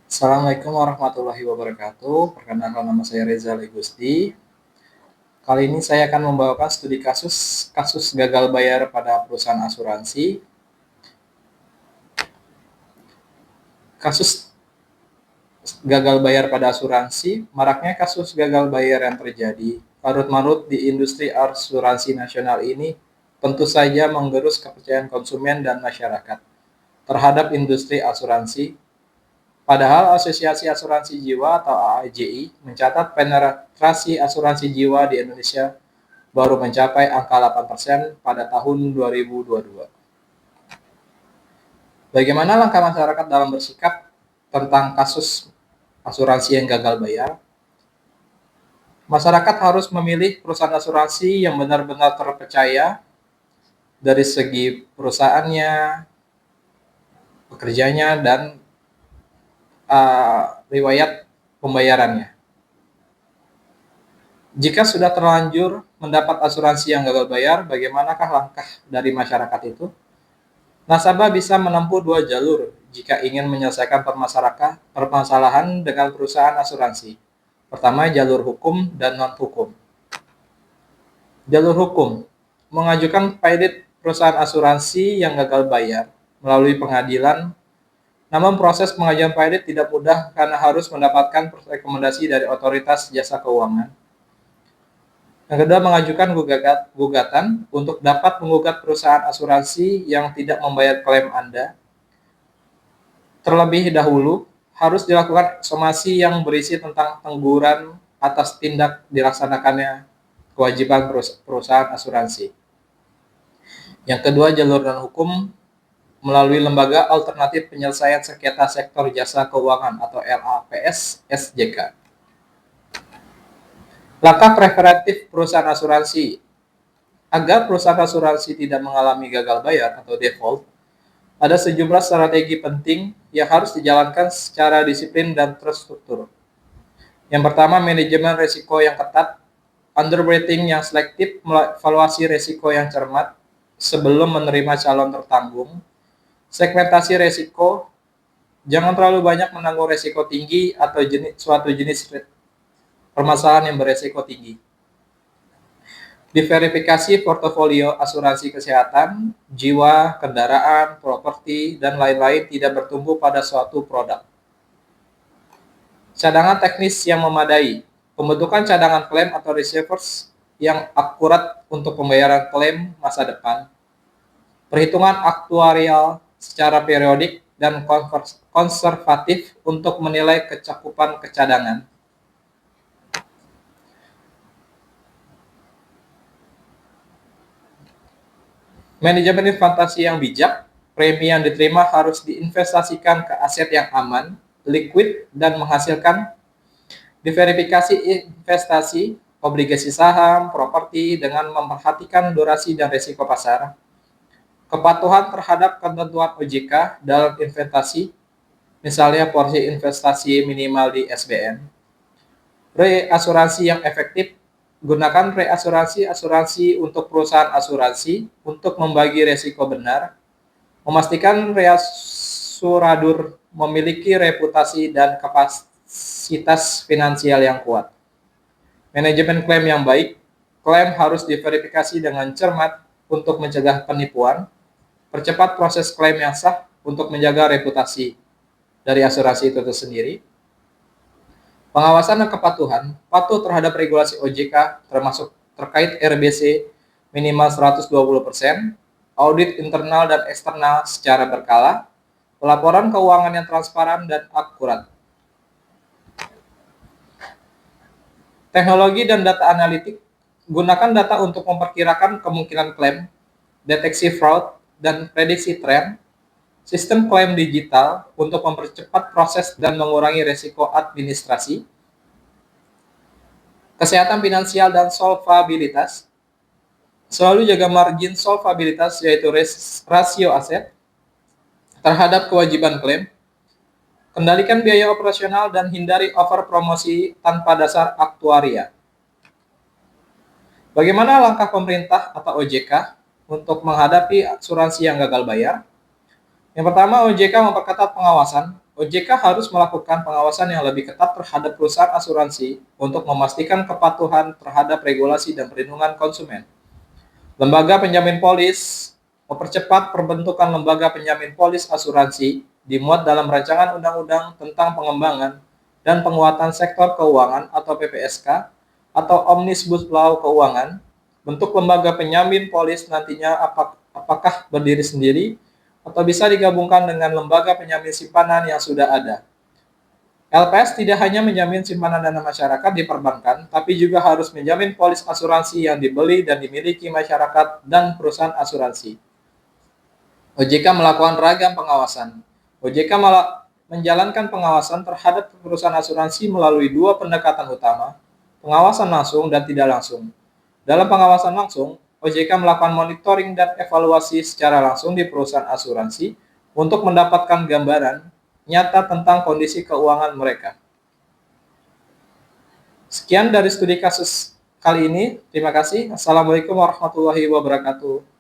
Assalamualaikum warahmatullahi wabarakatuh. Perkenalkan nama saya Reza Legusti. Kali ini saya akan membawakan studi kasus gagal bayar pada perusahaan asuransi. Kasus gagal bayar pada asuransi, maraknya kasus gagal bayar yang terjadi larut-marut di industri asuransi nasional ini tentu saja menggerus kepercayaan konsumen dan masyarakat terhadap industri asuransi. Padahal Asosiasi Asuransi Jiwa atau AAJI mencatat penetrasi asuransi jiwa di Indonesia baru mencapai angka 8% pada tahun 2022. Bagaimana langkah masyarakat dalam bersikap tentang kasus asuransi yang gagal bayar? Masyarakat harus memilih perusahaan asuransi yang benar-benar terpercaya dari segi perusahaannya, pekerjanya, dan riwayat pembayarannya. Jika sudah terlanjur mendapat asuransi yang gagal bayar, bagaimanakah langkah dari masyarakat itu? Nasabah bisa menempuh dua jalur jika ingin menyelesaikan permasalahan dengan perusahaan asuransi. Pertama, jalur hukum dan non-hukum. Jalur hukum, mengajukan pailit perusahaan asuransi yang gagal bayar melalui pengadilan. Namun proses pengajuan pailit tidak mudah karena harus mendapatkan rekomendasi dari otoritas jasa keuangan. Yang kedua, mengajukan gugatan untuk dapat menggugat perusahaan asuransi yang tidak membayar klaim Anda. Terlebih dahulu, harus dilakukan somasi yang berisi tentang teguran atas tindak dilaksanakannya kewajiban perusahaan asuransi. Yang kedua, jalur non-hukum melalui Lembaga Alternatif Penyelesaian Sengketa Sektor Jasa Keuangan atau LAPS SJK. Langkah preventif perusahaan asuransi. Agar perusahaan asuransi tidak mengalami gagal bayar atau default, ada sejumlah strategi penting yang harus dijalankan secara disiplin dan terstruktur. Yang pertama, manajemen risiko yang ketat, underwriting yang selektif, evaluasi risiko yang cermat sebelum menerima calon tertanggung, segmentasi risiko, jangan terlalu banyak menanggung risiko tinggi atau suatu jenis permasalahan yang beresiko tinggi. Diverifikasi portofolio asuransi kesehatan, jiwa, kendaraan, properti, dan lain-lain tidak bertumbuh pada suatu produk. Cadangan teknis yang memadai, pembentukan cadangan klaim atau reserves yang akurat untuk pembayaran klaim masa depan, perhitungan aktuarial secara periodik dan konservatif untuk menilai kecakupan kecadangan. Manajemen investasi yang bijak, premi yang diterima harus diinvestasikan ke aset yang aman, liquid, dan menghasilkan. Diverifikasi investasi, obligasi saham, properti dengan memperhatikan durasi dan risiko pasar. Kepatuhan terhadap ketentuan OJK dalam investasi, misalnya porsi investasi minimal di SBN. Reasuransi yang efektif, gunakan asuransi untuk perusahaan asuransi untuk membagi risiko benar, memastikan reasuradur memiliki reputasi dan kapasitas finansial yang kuat. Manajemen klaim yang baik, klaim harus diverifikasi dengan cermat untuk mencegah penipuan, percepat proses klaim yang sah untuk menjaga reputasi dari asuransi itu sendiri. Pengawasan dan kepatuhan, patuh terhadap regulasi OJK termasuk terkait RBC minimal 120%, audit internal dan eksternal secara berkala, pelaporan keuangan yang transparan dan akurat. Teknologi dan data analitik, gunakan data untuk memperkirakan kemungkinan klaim, deteksi fraud, dan prediksi tren. Sistem klaim digital untuk mempercepat proses dan mengurangi risiko administrasi. Kesehatan finansial dan solvabilitas. Selalu jaga margin solvabilitas, yaitu rasio aset terhadap kewajiban klaim. Kendalikan biaya operasional dan hindari over promosi tanpa dasar aktuaria. Bagaimana langkah pemerintah atau OJK untuk menghadapi asuransi yang gagal bayar? Yang pertama, OJK memperketat pengawasan. OJK harus melakukan pengawasan yang lebih ketat terhadap perusahaan asuransi untuk memastikan kepatuhan terhadap regulasi dan perlindungan konsumen. Lembaga penjamin polis mempercepat perbentukan lembaga penjamin polis asuransi dimuat dalam rancangan undang-undang tentang pengembangan dan penguatan sektor keuangan atau PPSK atau Omnibus Law Keuangan. Bentuk lembaga penjamin polis nantinya apakah berdiri sendiri atau bisa digabungkan dengan lembaga penjamin simpanan yang sudah ada. LPS tidak hanya menjamin simpanan dana masyarakat di perbankan, tapi juga harus menjamin polis asuransi yang dibeli dan dimiliki masyarakat dan perusahaan asuransi. OJK melakukan ragam pengawasan. OJK menjalankan pengawasan terhadap perusahaan asuransi melalui dua pendekatan utama, pengawasan langsung dan tidak langsung. Dalam pengawasan langsung, OJK melakukan monitoring dan evaluasi secara langsung di perusahaan asuransi untuk mendapatkan gambaran nyata tentang kondisi keuangan mereka. Sekian dari studi kasus kali ini. Terima kasih. Assalamualaikum warahmatullahi wabarakatuh.